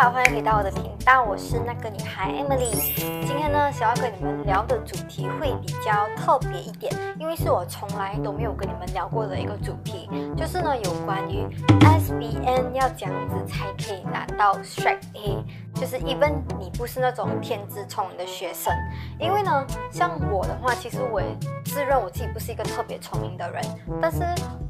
好，欢迎回到我的频道，我是那个女孩 Emily。今天呢，想要跟你们聊的主题会比较特别一点，因为是我从来都没有跟你们聊过的一个主题，就是呢有关于 SBN 要这样子才可以拿到 Straight A， 就是 even 你不是那种天资聪颖的学生，因为呢，像我的话，其实我也自认我自己不是一个特别聪明的人，但是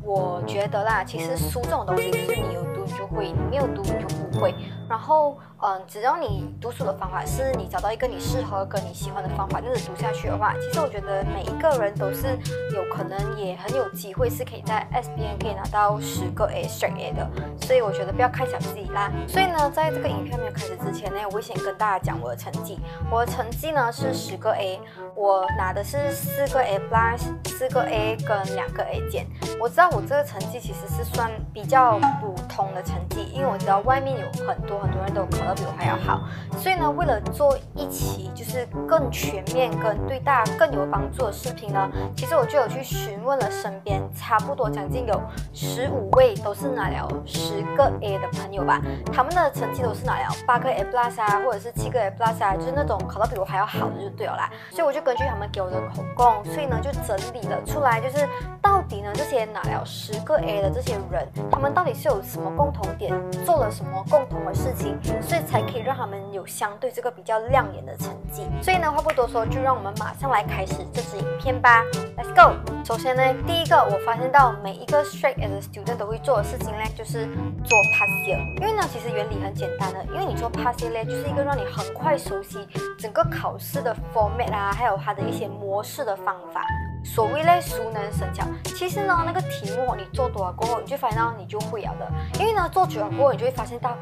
我觉得啦，其实书这种东西就是你有读你就会，你没有读你就不会。然后，只要你读书的方法是你找到一个你适合跟你喜欢的方法，那直读下去的话，其实我觉得每一个人都是有可能也很有机会是可以在 SBN 可以拿到10个 A Straight A 的，所以我觉得不要看小自己啦。所以呢，在这个影片没有开始之前呢，我会先跟大家讲我的成绩。我的成绩呢是10个 A， 我拿的是4个 A Plus、4个 A 跟2个 A 减。我知道我这个成绩其实是算比较普通的成绩，因为我知道外面有很多人都考得比我还要好，所以呢，为了做一期就是更全面跟对大家更有帮助的视频呢，其实我就有去询问了身边差不多将近有15位都是拿了10个 A 的朋友吧，他们的成绩都是拿了8个 A Plus 啊，或者是7个 A Plus 啊，就是那种考得比我还要好的就对了啦。所以我就根据他们给我的口供，所以呢就整理了出来，就是到底呢这些拿了10个 A 的这些人，他们到底是有什么共同点，做了什么共同的事情，所以才可以让他们有相对这个比较亮眼的成绩。所以呢，话不多说，就让我们马上来开始这支影片吧。Let's go！ 首先呢，第一个我发现到每一个 Straight A 的 student 都会做的事情呢，就是做 partial。因为呢，其实原理很简单的，因为你做 partial 呢，就是一个让你很快熟悉整个考试的 format 啊，还有它的一些模式的方法。所谓呢，熟能生巧。其实呢，那个题目你做多了过后，你就发现到你就会了的。因为呢，做久了过后，你就会发现到，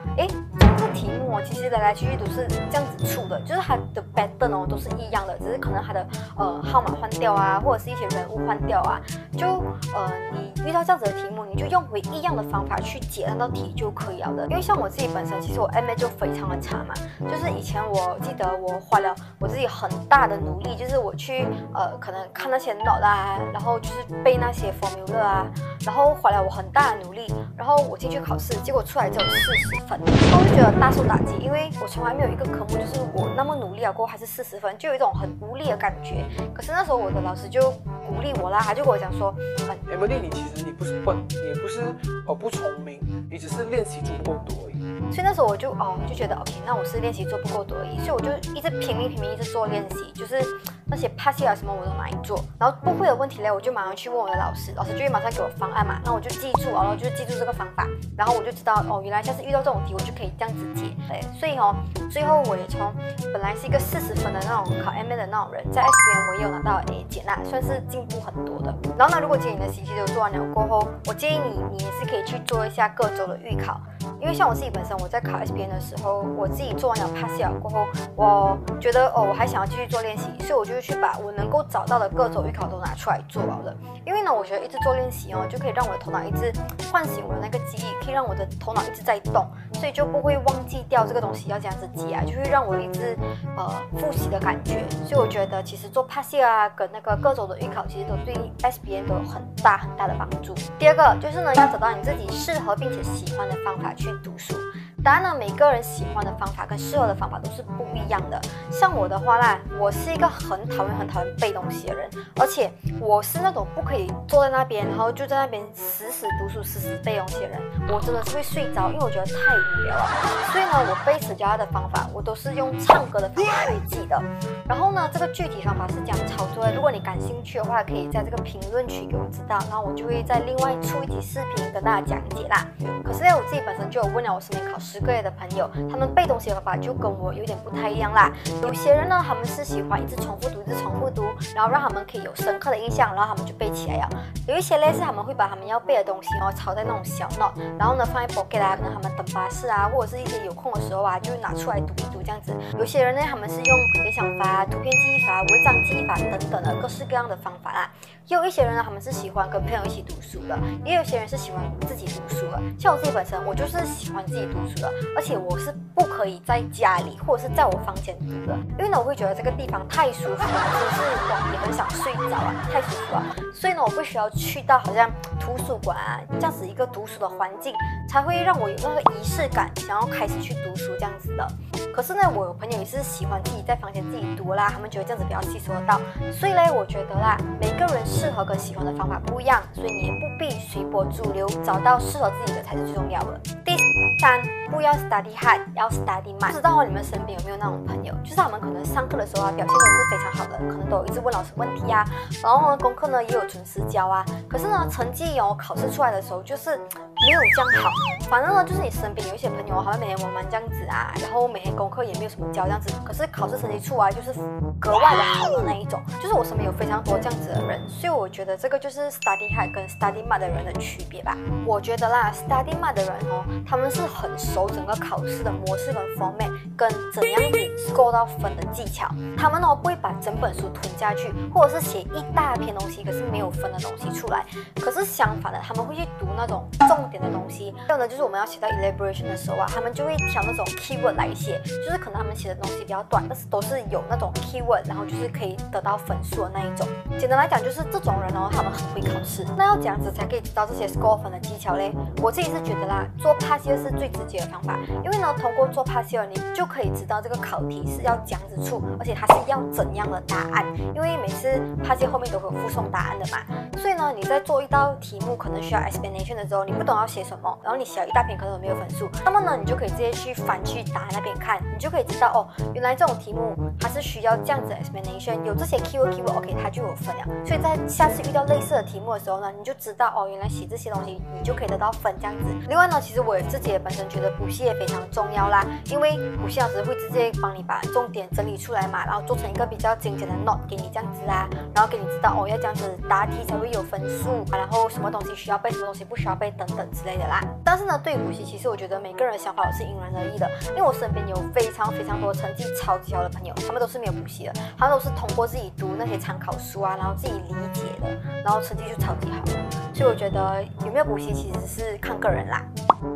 这个题目其实来来去去都是这样子出的，就是它的 pattern 都是一样的，只是可能它的号码换掉啊，或者是一些人物换掉啊。就你遇到这样子的题目，你就用回一样的方法去解那道题就可以了的。因为像我自己本身，其实我 MA 就非常的差嘛，就是以前我记得我花了我自己很大的努力，就是我去可能看那些啦，然后就是背那些 formula 啊，然后花了我很大的努力，然后我进去考试，结果出来只有40分，我就觉得大受打击，因为我从来没有一个科目就是我那么努力了过后还是40分，就有一种很无力的感觉。可是那时候我的老师就鼓励我啦，他就跟我讲说，Emily， 其实你不是笨，你也不是不聪明，你只是练习做不够多而已。所以那时候我就觉得 OK， 那我是练习做不够多而已，所以我就一直拼命一直做练习，就是那些 pass 啊什么我都拿来做，然后不会的问题呢，我就马上去问我的老师，老师就会马上给我方案嘛，那我就记住，然后就记住这个方法，然后我就知道原来下次遇到这种题我就可以这样子解。对，所以最后我也从本来是一个40分的那种考 MA 的那种人，在 SBN 我也有拿到 A 减啦，算是进步很多的。然后呢，如果今天你的习题都做完了过后，我建议你也是可以去做一下各州的预考。因为像我自己本身，我在考 SBN 的时候，我自己做完了 pass 了过后，我觉得我还想要继续做练习，所以我就去把我能够找到的各种预考都拿出来做好了。因为呢，我觉得一直做练习就可以让我的头脑一直唤醒我的那个记忆，可以让我的头脑一直在动，所以就不会忘记掉这个东西要这样子记啊，就会让我一直复习的感觉。所以我觉得其实做 pass 啊跟那个各种的预考，其实都对 SBN 都有很大的帮助。第二个就是呢，要找到你自己适合并且喜欢的方法去读书。当然呢，每个人喜欢的方法跟适合的方法都是不一样的。像我的话啦，我是一个很讨厌背东西的人，而且我是那种不可以坐在那边，然后就在那边死读书、死背东西的人。我真的是会睡着，因为我觉得太无聊了。所以呢，我背词夹的方法，我都是用唱歌的方法来记的。然后呢，这个具体方法是这样操作的。如果你感兴趣的话，可以在这个评论区给我知道，然后我就会再另外出一集视频跟大家讲解啦。可是呢，我自己本身就有问了我身边考10个月的朋友，他们背东西的方法就跟我有点不太一样啦。有些人呢，他们是喜欢一直重复读，然后让他们可以有深刻的印象，然后他们就背起来了。有一些呢是他们会把他们要背的东西抄在那种小 note， 然后呢放在 pocket 啊，可能他们等巴士啊，或者是一些有空的时候啊，就拿出来读一读这样子。有些人呢，他们是用联想法、图片记忆法、文章记忆法等等的各式各样的方法啦。也有一些人呢，他们是喜欢跟朋友一起读书的，也有些人是喜欢自己读书的。像我自己本身，我就是喜欢自己读书的，而且我是不可以在家里或者是在我房间读的，因为呢，我会觉得这个地方太舒服了，就是也很想睡着啊，太舒服了。所以呢，我不需要去到好像图书馆啊这样子一个读书的环境，才会让我有那个仪式感，想要开始去读书这样子的。可是呢，我有朋友也是喜欢自己在房间自己读啦，他们觉得这样子比较吸收得到。所以呢，我觉得啦，每个人适合跟喜欢的方法不一样，所以你也不必随波逐流，找到适合自己的才是最重要的。第三，不要 study hard， 要 study smart。不知道你们身边有没有那种朋友，就是他们可能上课的时候表现都是非常好的，可能都有一直问老师问题啊，然后呢功课呢也有准时交啊，可是呢成绩考试出来的时候就是没有这样好。反正呢就是你身边有一些朋友，好像每天玩玩这样子啊，然后每天功课也没有什么交这样子，可是考试成绩出来就是格外的好的那一种。就是我身边有非常多这样子的人，所以我觉得这个就是 study hard 跟 study smart 的人的区别吧。我觉得啦 ，study smart 的人他们是很熟整个考试的模式跟 format， 跟怎样子 score 到分的技巧。他们不会把整本书吞下去，或者是写一大篇东西，可是没有分的东西出来。可是相反的，他们会去读那种重点的东西。还有呢，就是我们要写到 elaboration 的时候啊，他们就会挑那种 keyword 来写，就是可能他们写的东西比较短，但是都是有那种 keyword， 然后就是可以得到分数的那一种。简单来讲，就是这种人他们很会考试。那要怎样子才可以知道这些 score 分的技巧嘞？我自己是觉得啦，做 past year 是最直接的方法，因为呢，通过做 past year， 你就可以知道这个考题是要这样子出，而且它是要怎样的答案。因为每次 past year 后面都会有附送答案的嘛，所以呢，你在做一道题目可能需要 explanation 的时候，你不懂要写什么，然后你写了一大篇可能都没有分数，那么呢，你就可以直接去翻去答案那边看，你就可以知道原来这种题目它是需要这样子的 explanation， 有这些 keyword， 它就有分了。所以在下次遇到类似的题目的时候呢，你就知道原来写这些东西你就可以得到分这样子。另外呢，其实我自己也本身觉得补习也非常重要啦，因为补习老师会直接帮你把重点整理出来嘛，然后做成一个比较精简的 note 给你这样子啦，然后给你知道要这样子答题才会有分数，然后什么东西需要背，什么东西不需要背等等之类的啦。但是呢，对于补习，其实我觉得每个人的想法都是因人而异的，因为我身边有非常多成绩超级好的朋友，他们都是没有补习的，他们都是通过自己读那些参考书啊，然后自己理解的，然后成绩就超级好。所以我觉得有没有补习其实是看个人啦。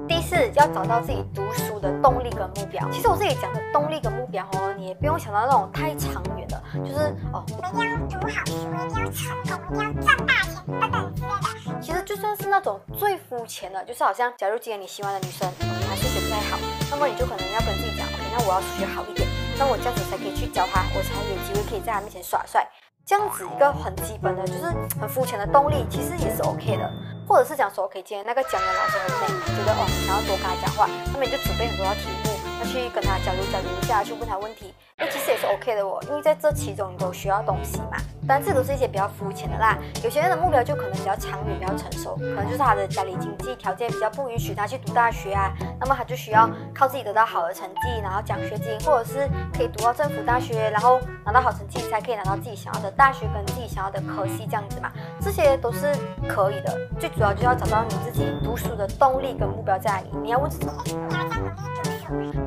第四，要找到自己读书的动力跟目标。其实我自己讲的动力跟目标你也不用想到那种太长远的，就是我一定要读好书，我一定要成功，我一定要赚大钱等等之类的。其实就算是那种最肤浅的，就是好像假如今天你喜欢的女生她数学不太好，那么你就可能要跟自己讲 ，OK， 那我要数学好一点，那我这样子才可以去教她，我才有机会可以在她面前耍帅。这样子一个很基本的，就是很肤浅的动力，其实也是 OK 的。或者是讲说，OK， 今天那个讲的老师很美，觉得想要多跟他讲话，那么你就准备很多的题目，要去跟他交流一下，去问他问题。其实也是 OK 的因为在这其中你都需要东西嘛。当然这都是一些比较肤浅的啦。有些人的目标就可能比较长远、比较成熟，可能就是他的家里经济条件比较不允许他去读大学啊，那么他就需要靠自己得到好的成绩，然后奖学金，或者是可以读到政府大学，然后拿到好成绩才可以拿到自己想要的大学跟自己想要的科系这样子嘛。这些都是可以的，最主要就要找到你自己读书的动力跟目标在哪里。你要问自己，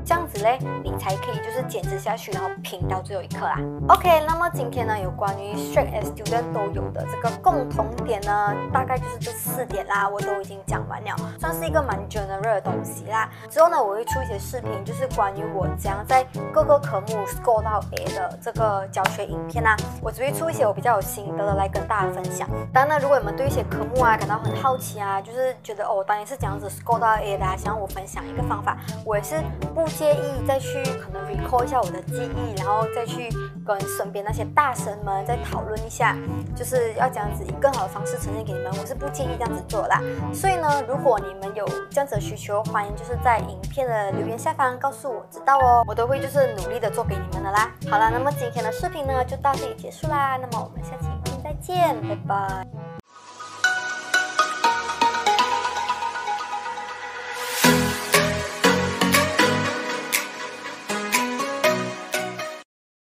这样子嘞，你才可以就是坚持下去，然后拼到最后一刻啦。OK， 那么今天呢，有关于 Straight A Student 都有的这个共同点呢，大概就是这4点啦，我都已经讲完了，算是一个蛮 general 的东西啦。之后呢，我会出一些视频，就是关于我怎样在各个科目 score 到 A 的这个教学影片啦。我只会出一些我比较有心得的来跟大家分享。当然呢，如果你们对一些科目感到很好奇啊，就是觉得我当年是怎样子 score 到 A 的想要我分享一个方法，我也是不介意再去可能 recall 一下我的记忆，然后再去跟身边那些大神们再讨论一下，就是要这样子以更好的方式呈现给你们，我是不介意这样子做啦。所以呢，如果你们有这样子的需求，欢迎就是在影片的留言下方告诉我知道我都会就是努力的做给你们的啦。好啦，那么今天的视频呢就到这里结束啦，那么我们下期影片再见，拜拜。